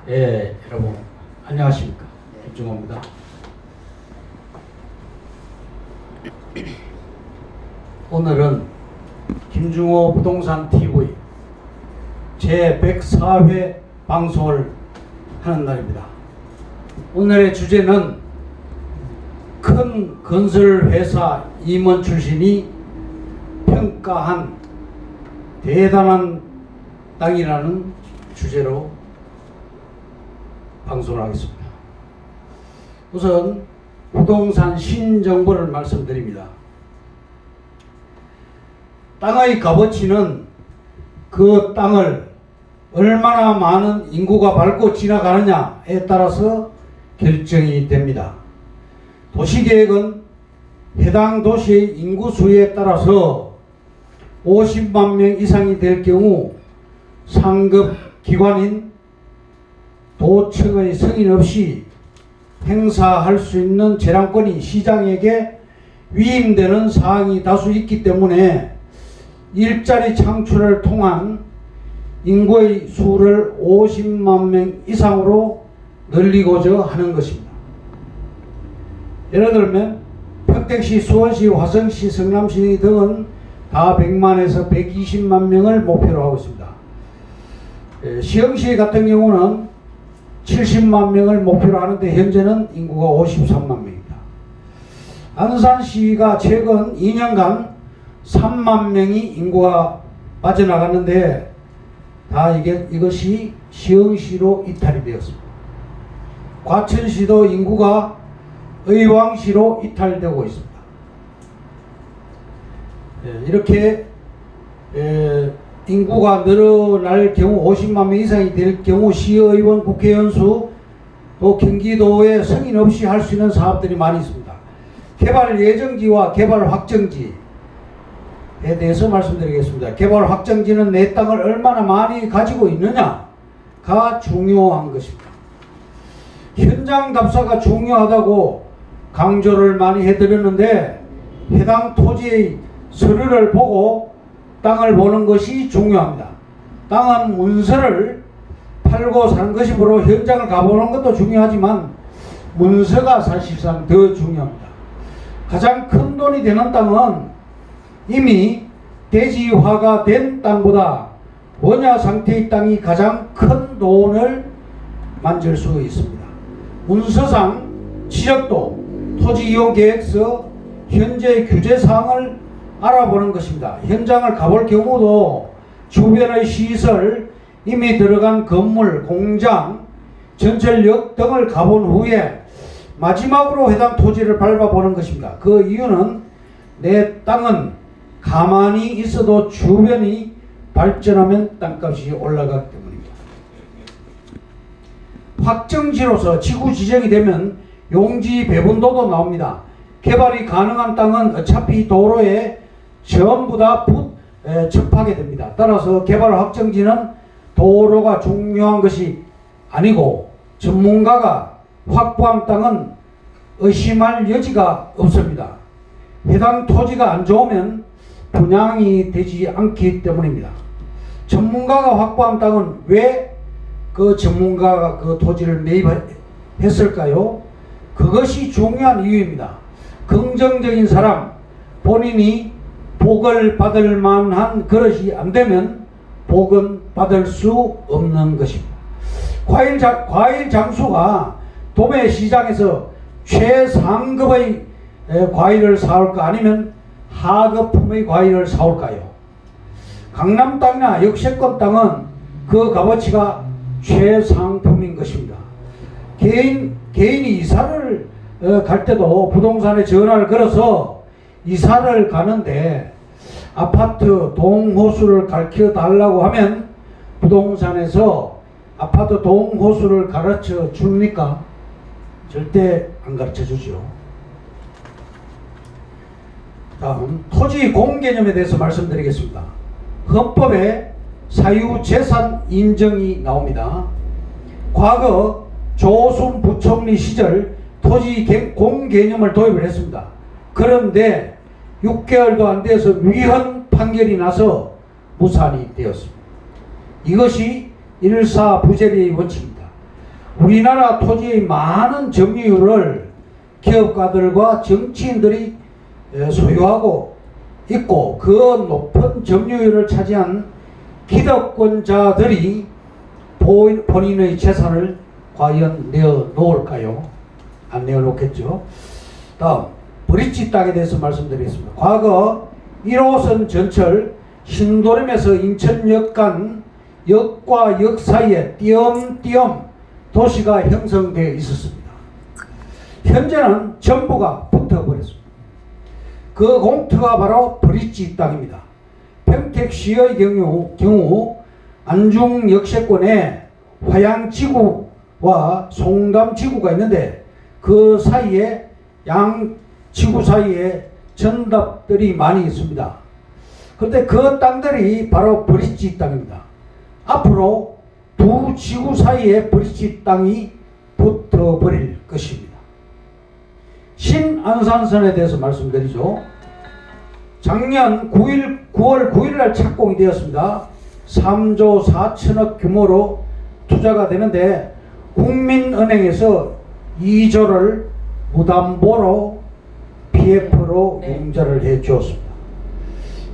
예, 여러분 안녕하십니까? 김중호입니다. 오늘은 김중호 부동산 TV 제 104회 방송을 하는 날입니다. 오늘의 주제는 큰 건설회사 임원 출신이 평가한 대단한 땅이라는 주제로 방송을 하겠습니다. 우선 부동산 신정보를 말씀드립니다. 땅의 값어치는 그 땅을 얼마나 많은 인구가 밟고 지나가느냐에 따라서 결정이 됩니다. 도시계획은 해당 도시의 인구수에 따라서 50만 명 이상이 될 경우 상급 기관인 도청의 승인 없이 행사할 수 있는 재량권이 시장에게 위임되는 사항이 다수 있기 때문에 일자리 창출을 통한 인구의 수를 50만 명 이상으로 늘리고자 하는 것입니다. 예를 들면 평택시, 수원시, 화성시, 성남시 등은 다 100만에서 120만 명을 목표로 하고 있습니다. 시흥시 같은 경우는 70만 명을 목표로 하는데 현재는 인구가 53만 명입니다. 안산시가 최근 2년간 3만 명이 인구가 빠져나갔는데 다 이것이 시흥시로 이탈이 되었습니다. 과천시도 인구가 의왕시로 이탈되고 있습니다. 이렇게 인구가 늘어날 경우 50만 명 이상이 될 경우 시의원, 국회의원 수, 또 경기도에 승인 없이 할 수 있는 사업들이 많이 있습니다. 개발 예정지와 개발 확정지에 대해서 말씀드리겠습니다. 개발 확정지는 내 땅을 얼마나 많이 가지고 있느냐가 중요한 것입니다. 현장 답사가 중요하다고 강조를 많이 해드렸는데 해당 토지의 서류를 보고 땅을 보는 것이 중요합니다. 땅은 문서를 팔고 사는 것이므로 현장을 가보는 것도 중요하지만 문서가 사실상 더 중요합니다. 가장 큰 돈이 되는 땅은 이미 대지화가 된 땅보다 원야 상태의 땅이 가장 큰 돈을 만질 수 있습니다. 문서상 지적도, 토지 이용 계획서, 현재의 규제 사항을 알아보는 것입니다. 현장을 가볼 경우도 주변의 시설, 이미 들어간 건물, 공장, 전철역 등을 가본 후에 마지막으로 해당 토지를 밟아보는 것입니다. 그 이유는 내 땅은 가만히 있어도 주변이 발전하면 땅값이 올라가기 때문입니다. 확정지로서 지구 지정이 되면 용지 배분도도 나옵니다. 개발이 가능한 땅은 어차피 도로에 전부 다 접하게 됩니다. 따라서 개발 확정지는 도로가 중요한 것이 아니고 전문가가 확보한 땅은 의심할 여지가 없습니다. 해당 토지가 안 좋으면 분양이 되지 않기 때문입니다. 전문가가 확보한 땅은 왜 그 전문가가 그 토지를 매입했을까요? 그것이 중요한 이유입니다. 긍정적인 사람, 본인이 복을 받을 만한 그릇이 안 되면 복은 받을 수 없는 것입니다. 과일 장수가 도매 시장에서 최상급의 과일을 사올까 아니면 하급품의 과일을 사올까요? 강남 땅이나 역세권 땅은 그 값어치가 최상품인 것입니다. 개인이 이사를 갈 때도 부동산에 전화를 걸어서 이사를 가는데 아파트 동호수를 가르쳐 달라고 하면 부동산에서 아파트 동호수를 가르쳐 줍니까? 절대 안 가르쳐 주죠. 다음 토지 공개념에 대해서 말씀드리겠습니다. 헌법에 사유재산 인정이 나옵니다. 과거 조순 부총리 시절 토지 공개념을 도입을 했습니다. 그런데 6개월도 안 돼서 위헌 판결이 나서 무산이 되었습니다. 이것이 일사부재리의 원칙입니다. 우리나라 토지의 많은 점유율을 기업가들과 정치인들이 소유하고 있고 그 높은 점유율을 차지한 기득권자들이 본인의 재산을 과연 내어놓을까요? 안 내어놓겠죠. 다음 브릿지 땅에 대해서 말씀드리겠습니다. 과거 1호선 전철 신도림에서 인천역 간 역과 역 사이에 띄엄띄엄 도시가 형성되어 있었습니다. 현재는 전부가 붙어버렸습니다. 그 공터가 바로 브릿지 땅입니다. 평택시의 경우 안중역세권에 화양지구와 송담지구가 있는데 그 사이에 양 지구 사이에 전답들이 많이 있습니다. 그런데 그 땅들이 바로 브릿지 땅입니다. 앞으로 두 지구 사이에 브릿지 땅이 붙어버릴 것입니다. 신안산선에 대해서 말씀드리죠. 작년 9월 9일 날 착공이 되었습니다. 3조 4천억 규모로 투자가 되는데 국민은행에서 2조를 무담보로 PF로 융자를 해 주었습니다.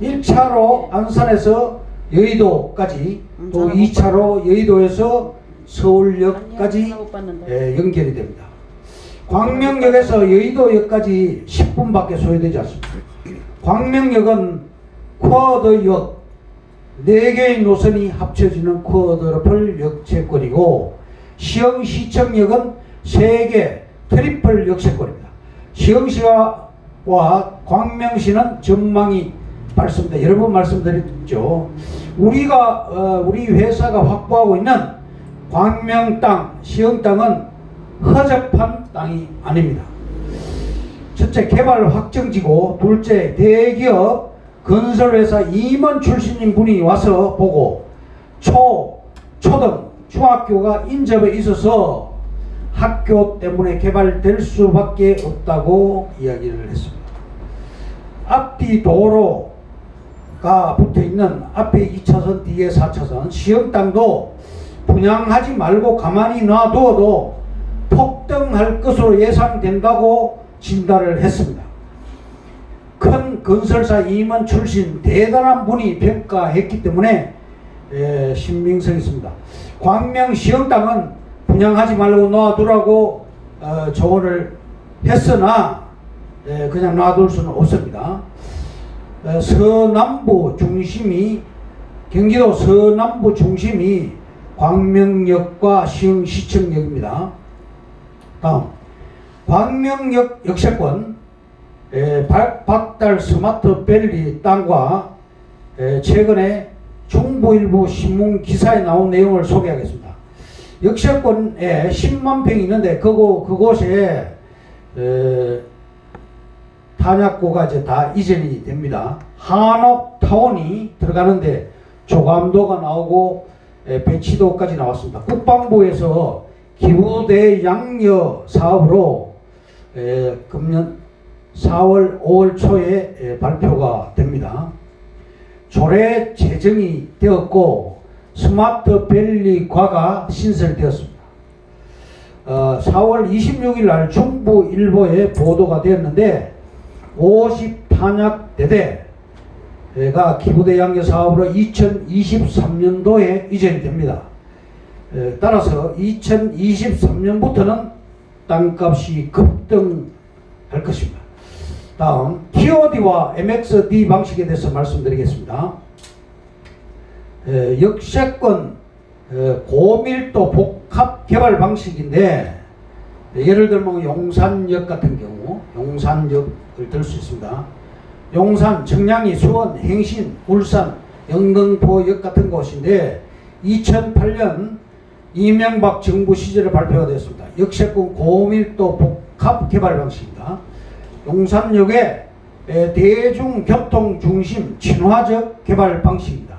1차로 안산에서 여의도까지 또 2차로 여의도에서 서울역까지 연결이 됩니다. 광명역에서 여의도역까지 10분밖에 소요되지 않습니다. 광명역은 쿼드역 4개의 노선이 합쳐지는 쿼드러플 역세권이고 시흥시청역은 3개 트리플 역세권입니다. 시흥시와 광명시는 전망이 밝습니다. 여러 번 말씀드렸죠. 우리 회사가 확보하고 있는 광명 땅, 시흥 땅은 허접한 땅이 아닙니다. 첫째, 개발 확정지고, 둘째, 대기업 건설회사 임원 출신인 분이 와서 보고 초등, 중학교가 인접해 있어서 학교 때문에 개발될 수밖에 없다고 이야기를 했습니다. 앞뒤 도로가 붙어있는 앞에 2차선 뒤에 4차선 시흥 땅도 분양하지 말고 가만히 놔두어도 폭등할 것으로 예상된다고 진단을 했습니다. 큰 건설사 임원 출신 대단한 분이 평가했기 때문에 신빙성이 있습니다. 광명 시흥 땅은 분양하지 말고 놔두라고 조언을 했으나 그냥 놔둘 수는 없습니다. 서남부 중심이 경기도 서남부 중심이 광명역과 시흥시청역입니다. 다음 광명역 역세권 박달 스마트밸리 땅과 최근에 중부일보 신문 기사에 나온 내용을 소개하겠습니다. 역세권에 10만 평이 있는데 그곳에 탄약고가 이제 다 이전이 됩니다. 한옥타운이 들어가는데 조감도가 나오고 배치도까지 나왔습니다. 국방부에서 기부대 양여 사업으로 금년 4월 5월 초에 발표가 됩니다. 조례 제정이 되었고 스마트밸리과가 신설되었습니다. 4월 26일 날 중부일보에 보도가 되었는데 50탄약대대가 기부대 양여 사업으로 2023년도에 이전이 됩니다. 따라서 2023년부터는 땅값이 급등할 것입니다. 다음 TOD와 MXD 방식에 대해서 말씀드리겠습니다. 역세권 고밀도 복합 개발 방식인데 예를 들면 용산역 같은 경우 용산역을 들 수 있습니다. 용산, 청량리, 수원, 행신, 울산, 영등포역 같은 곳인데 2008년 이명박 정부 시절에 발표가 되었습니다. 역세권 고밀도 복합 개발 방식입니다. 용산역의 대중교통 중심 친화적 개발 방식입니다.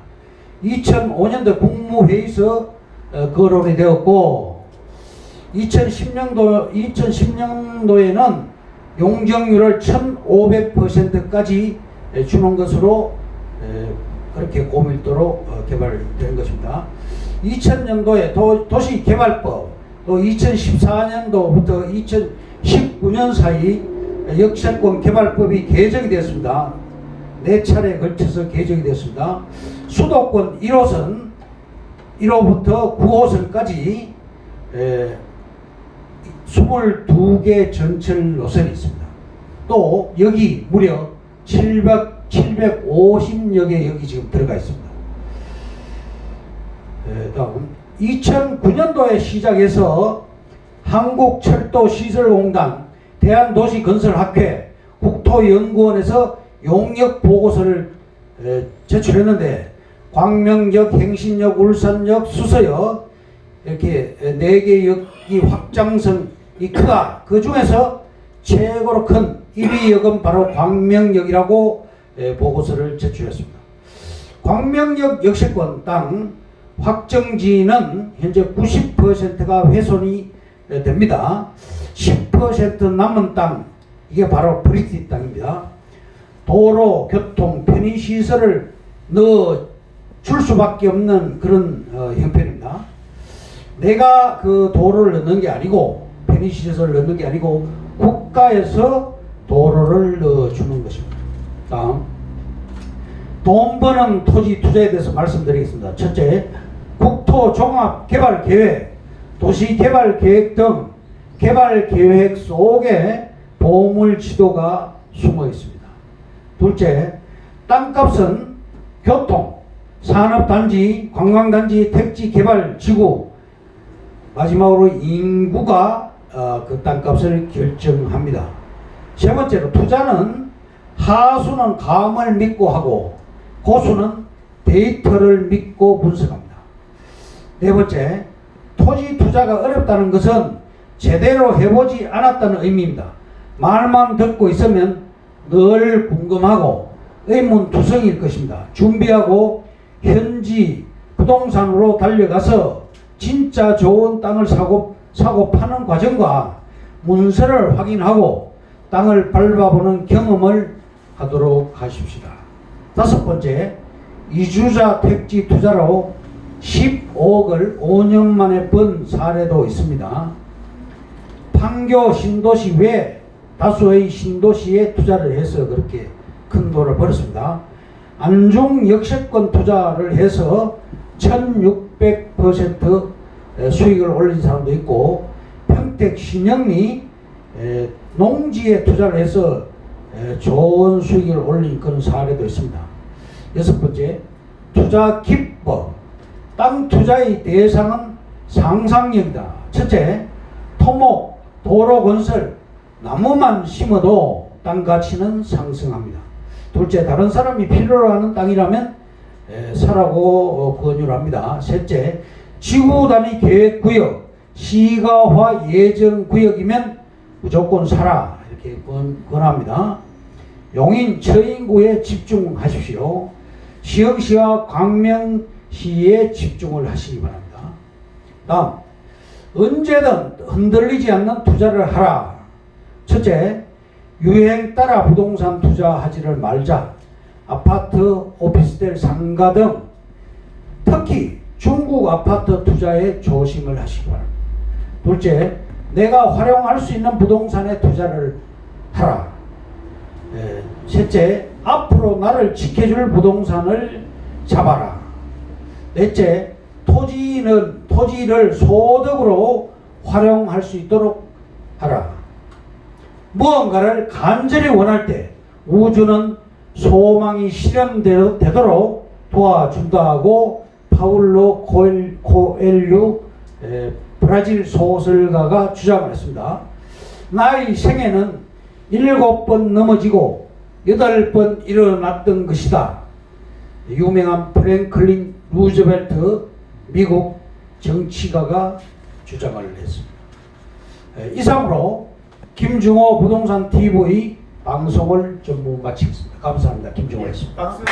2005년도 국무회의에서 거론이 되었고 2010년도에는 용적률을 1500%까지 주는 것으로 그렇게 고밀도로 개발된 것입니다. 2000년도에 도시개발법, 또 2014년도부터 2019년 사이 역세권 개발법이 개정이 되었습니다. 4차례에 걸쳐서 개정이 되었습니다. 수도권 1호선, 1호부터 9호선까지 22개 전철 노선이 있습니다. 또 여기 무려 750여 개 여기 지금 들어가 있습니다. 다음 2009년도에 시작해서 한국철도시설공단, 대한도시건설학회, 국토연구원에서 용역보고서를 제출했는데 광명역, 행신역, 울산역, 수서역 이렇게 4개 역이 확장성이 크다. 그 중에서 최고로 큰 1위 역은 바로 광명역이라고 보고서를 제출했습니다. 광명역 역세권 땅 확정지는 현재 90%가 훼손이 됩니다. 10% 남은 땅, 이게 바로 브리티 땅입니다. 도로, 교통, 편의시설을 넣어줄 수밖에 없는 그런 형편입니다. 내가 그 도로를 넣는 게 아니고, 편의시설을 넣는 게 아니고 국가에서 도로를 넣어주는 것입니다. 다음, 돈 버는 토지 투자에 대해서 말씀드리겠습니다. 첫째, 국토종합개발계획, 도시개발계획 등 개발계획 속에 보물지도가 숨어 있습니다. 둘째, 땅값은 교통, 산업단지, 관광단지, 택지개발지구, 마지막으로 인구가 그 땅값을 결정합니다. 세 번째로, 투자는 하수는 감을 믿고 하고 고수는 데이터를 믿고 분석합니다. 네 번째, 토지 투자가 어렵다는 것은 제대로 해보지 않았다는 의미입니다. 말만 듣고 있으면 늘 궁금하고 의문투성일 것입니다. 준비하고 현지 부동산으로 달려가서 진짜 좋은 땅을 사고 파는 과정과 문서를 확인하고 땅을 밟아보는 경험을 하도록 하십시다. 다섯 번째, 이주자 택지 투자로 15억을 5년 만에 번 사례도 있습니다. 판교 신도시 외 다수의 신도시에 투자를 해서 그렇게 큰 돈을 벌었습니다. 안중 역세권 투자를 해서 1600% 수익을 올린 사람도 있고, 평택 신영리 농지에 투자를 해서 좋은 수익을 올린 그런 사례도 있습니다. 여섯 번째, 투자 기법. 땅 투자의 대상은 상상력이다. 첫째, 토목, 도로 건설, 나무만 심어도 땅 가치는 상승합니다. 둘째, 다른 사람이 필요로 하는 땅이라면 사라고 권유를 합니다. 셋째, 지구 단위 계획구역, 시가화 예정구역이면 무조건 사라, 이렇게 권합니다. 용인 처인구에 집중하십시오. 시흥시와 광명시에 집중을 하시기 바랍니다. 다음, 언제든 흔들리지 않는 투자를 하라. 첫째, 유행 따라 부동산 투자하지를 말자. 아파트, 오피스텔, 상가 등 특히 중국 아파트 투자에 조심을 하시기 바랍니다. 둘째, 내가 활용할 수 있는 부동산에 투자를 하라. 셋째, 앞으로 나를 지켜줄 부동산을 잡아라. 넷째, 토지를 소득으로 활용할 수 있도록 하라. 무언가를 간절히 원할 때 우주는 소망이 실현되도록 도와준다고 파울로 코엘류 브라질 소설가가 주장을 했습니다. 나의 생애는 7번 넘어지고 8번 일어났던 것이다. 유명한 프랭클린 루즈벨트 미국 정치가가 주장을 했습니다. 이상으로 김중호 부동산 TV 방송을 전부 마치겠습니다. 감사합니다. 김중호였습니다. 박수.